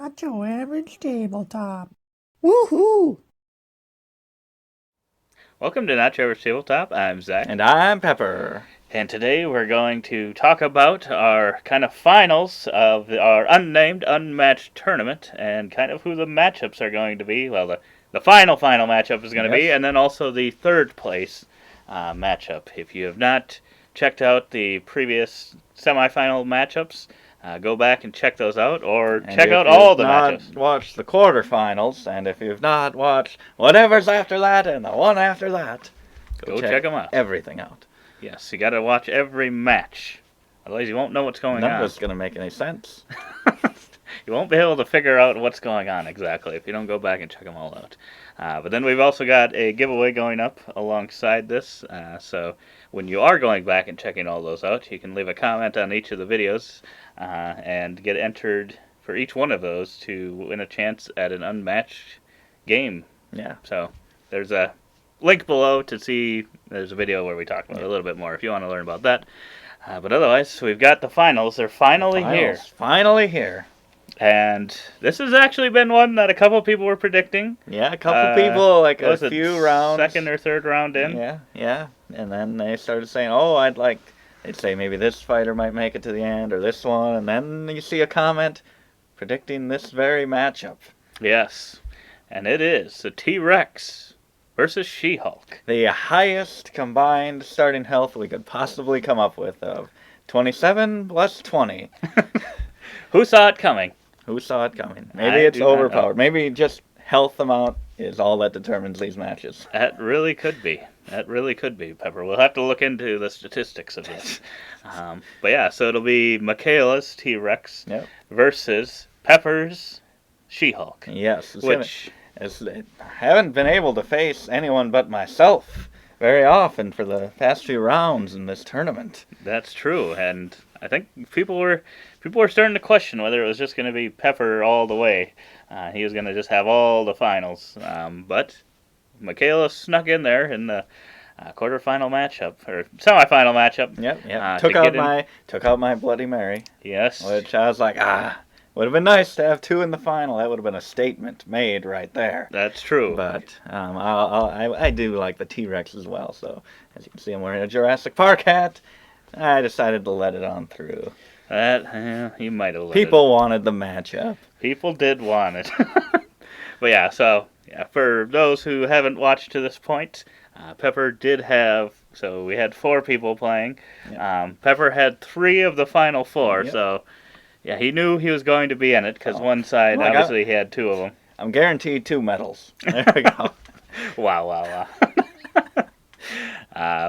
Not your average tabletop. Woohoo! Welcome to Not Your Average Tabletop. I'm Zach. And I'm Pepper. And today we're going to talk about our kind of finals of our unnamed, unmatched tournament and kind of who the matchups are going to be. Well, the final matchup is going to be, and then also the third place matchup. If you have not checked out the previous semifinal matchups, go back and check those out, or check out all the matchups. If you've not watched the quarterfinals, and if you've not watched whatever's after that and the one after that, go check them out. Everything out. Yes, you got to watch every match. Otherwise, you won't know what's going on. None of it's going to make any sense. You won't be able to figure out what's going on exactly if you don't go back and check them all out. But then we've also got a giveaway going up alongside this. So when you are going back and checking all those out, you can leave a comment on each of the videos and get entered for each one of those to win a chance at an unmatched game. Yeah. So there's a link below to see. There's a video where we talk about it a little bit more if you want to learn about that. But otherwise, we've got the finals. They're finally here. Finally here. And this has actually been one that a couple of people were predicting. Yeah, a couple people, like a was few it rounds. Second or third round in. Yeah. And then they started saying, they'd say maybe this fighter might make it to the end, or this one, and then you see a comment predicting this very matchup. Yes, and it is the T-Rex versus She-Hulk. The highest combined starting health we could possibly come up with of 27 plus 20. Who saw it coming? Who saw it coming? Maybe it's overpowered. Maybe just health amount is all that determines these matches. That really could be. Pepper. We'll have to look into the statistics of this. But yeah, so it'll be Michaela's T-Rex versus Pepper's She-Hulk. Yes. I haven't been able to face anyone but myself very often for the past few rounds in this tournament. That's true, and I think people were starting to question whether it was just going to be Pepper all the way. He was going to just have all the finals, but Michaela snuck in there in the quarterfinal matchup or semifinal matchup. Yep. Took out my Bloody Mary. Yes. Which I was like, would have been nice to have two in the final. That would have been a statement made right there. That's true. But I do like the T-Rex as well. So as you can see, I'm wearing a Jurassic Park hat. I decided to let it on through. You might have let People wanted the matchup. People did want it. But yeah, so for those who haven't watched to this point, Pepper did have. So we had 4 people playing. Yep. Pepper had 3 of the final 4. Yep. So yeah, he knew he was going to be in it because one side obviously he had 2 of them. I'm guaranteed 2 medals. There we go. Wow.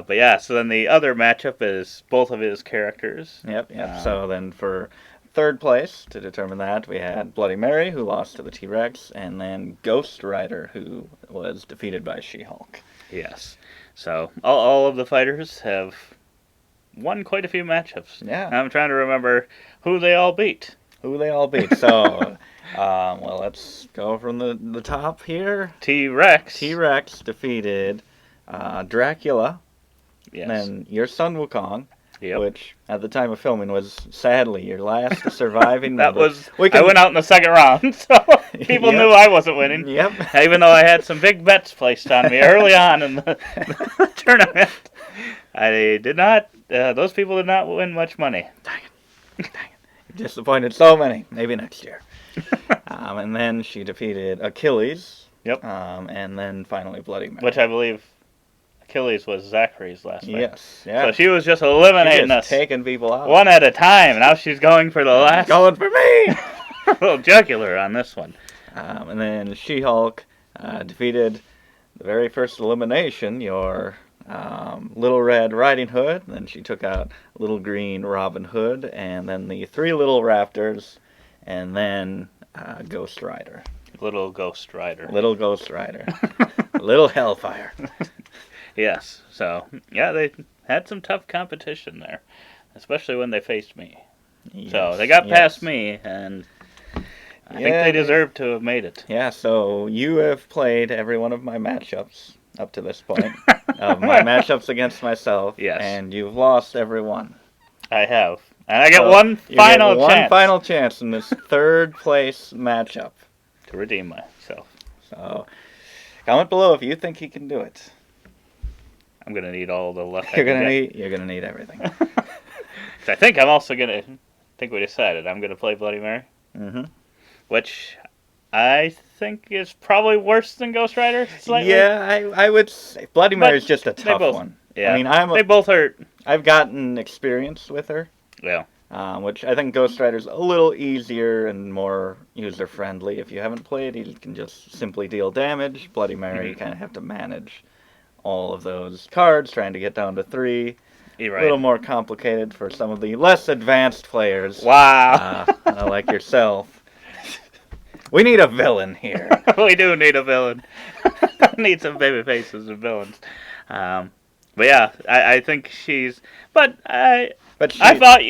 But yeah, so then the other matchup is both of his characters. Yep. So then for third place, to determine that, we had Bloody Mary, who lost to the T-Rex, and then Ghost Rider, who was defeated by She-Hulk. Yes. So all of the fighters have won quite a few matchups. Yeah. I'm trying to remember who they all beat. So, let's go from the top here. T-Rex defeated Dracula. Yes. And then your son Wukong, yep. Which at the time of filming was sadly your last surviving member. I went out in the second round, so people knew I wasn't winning. Yep. Even though I had some big bets placed on me early on in the tournament, I did not. Those people did not win much money. Dang it. You disappointed so many. Maybe next year. And then she defeated Achilles. Yep. And then finally Bloody Mary. Which I believe Achilles was Zachary's last fight. Yes. Yeah. So she was just eliminating us. Taking people out. One at a time. Now she's going for the last. Going for me! A little jugular on this one. And then She-Hulk defeated the very first elimination, your Little Red Riding Hood. Then she took out Little Green Robin Hood, and then the 3 Little Raptors, and then Ghost Rider. Little Ghost Rider. Little Hellfire. Yes. So, yeah, they had some tough competition there, especially when they faced me. Yes, so they got past me, and I think they deserved to have made it. Yeah, so you have played every one of my matchups up to this point, of my matchups against myself, yes. And you've lost every one. I have. And I get So one you final get one chance final chance in this third place matchup. to redeem myself. So comment below if you think he can do it. I'm gonna need all the luck I You're can gonna get. need. You're gonna need everything. 'Cause I think I'm also gonna. I think we decided I'm gonna play Bloody Mary, Mm-hmm. which I think is probably worse than Ghost Rider slightly. Yeah, I would say Bloody But Mary is just a they tough both. one. Yeah. I mean, They both hurt. I've gotten experience with her, Yeah. which I think Ghost Rider's a little easier and more user friendly. If you haven't played, you can just simply deal damage. Bloody Mary, you kind of have to manage all of those cards, trying to get down to 3. You're A little right. more complicated for some of the less advanced players, Wow. like yourself. We need a villain here. We do need a villain. Need some baby faces and villains. But yeah, I think she's. But But I thought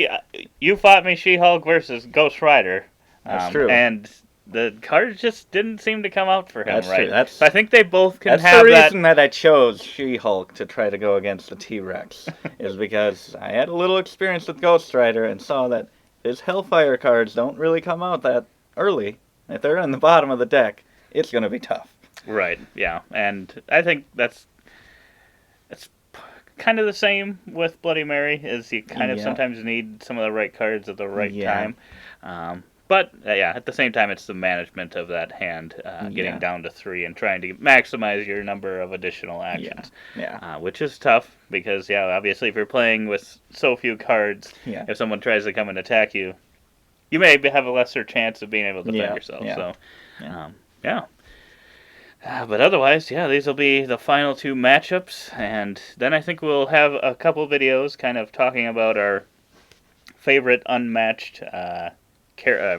you fought me She-Hulk versus Ghost Rider. That's true. And the cards just didn't seem to come out for him That's right. true. So I think they both can That's have the that. reason that I chose She-Hulk to try to go against the T-Rex, is because I had a little experience with Ghost Rider and saw that his Hellfire cards don't really come out that early. If they're in the bottom of the deck, it's going to be tough. Right. Yeah, and I think it's kind of the same with Bloody Mary. Is you kind of Yeah. sometimes need some of the right cards at the right Yeah. time. But yeah, at the same time, it's the management of that hand, getting Yeah. down to 3 and trying to maximize your number of additional actions. Yeah. Which is tough because, yeah, obviously, if you're playing with so few cards, Yeah. if someone tries to come and attack you, you may have a lesser chance of being able to defend Yeah, yourself. yeah. So, Yeah. yeah. But otherwise, yeah, these will be the final 2 matchups, and then I think we'll have a couple videos kind of talking about our favorite unmatched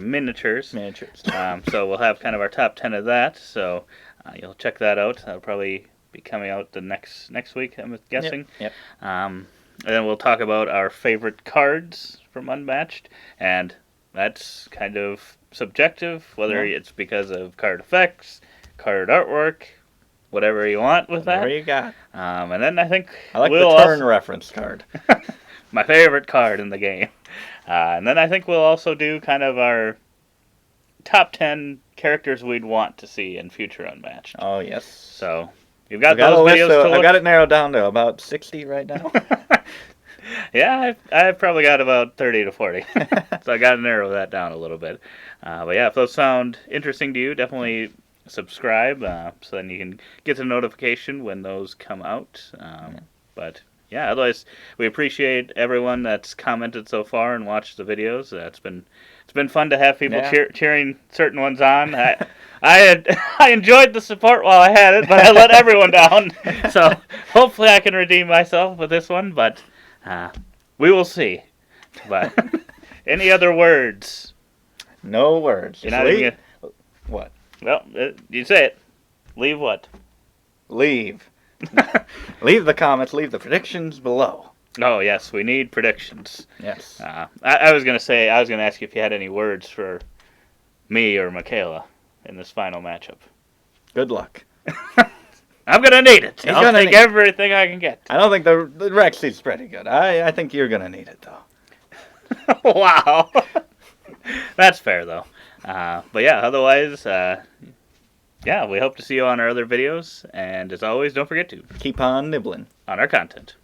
miniatures. Miniatures. So we'll have kind of our top 10 of that. So you'll check that out. That'll probably be coming out the next week, I'm guessing. Yep. And then we'll talk about our favorite cards from Unmatched, and that's kind of subjective, whether Yeah. it's because of card effects, card artwork, whatever you want with Whatever that. you got. And then I think I like we'll the turn also, reference card. my favorite card in the game. And then I think we'll also do kind of our top 10 characters we'd want to see in future Unmatched. Oh, yes. So you've got I've got those a list videos to I've look. got it narrowed down to about 60 right now. Yeah, I've probably got about 30 to 40. So I got to narrow that down a little bit. But yeah, if those sound interesting to you, definitely subscribe so then you can get the notification when those come out. But yeah, otherwise, we appreciate everyone that's commented so far and watched the videos. It's been fun to have people Yeah. cheering certain ones on. I enjoyed the support while I had it, but I let everyone down. So hopefully I can redeem myself with this one, but we will see. But any other words? No words. You're Just not even leave. gonna, What? well, you say it. Leave what? Leave. Leave the comments. Leave the predictions below. Oh yes, we need predictions. Yes. I was gonna ask you if you had any words for me or Michaela in this final matchup. Good luck. I'm gonna need it. He's I'll gonna take need- everything I can get. I don't think the Rex seat's pretty good. I think you're gonna need it though. Wow. That's fair though. But yeah, otherwise, yeah, we hope to see you on our other videos. And as always, don't forget to Keep on nibbling. on our content.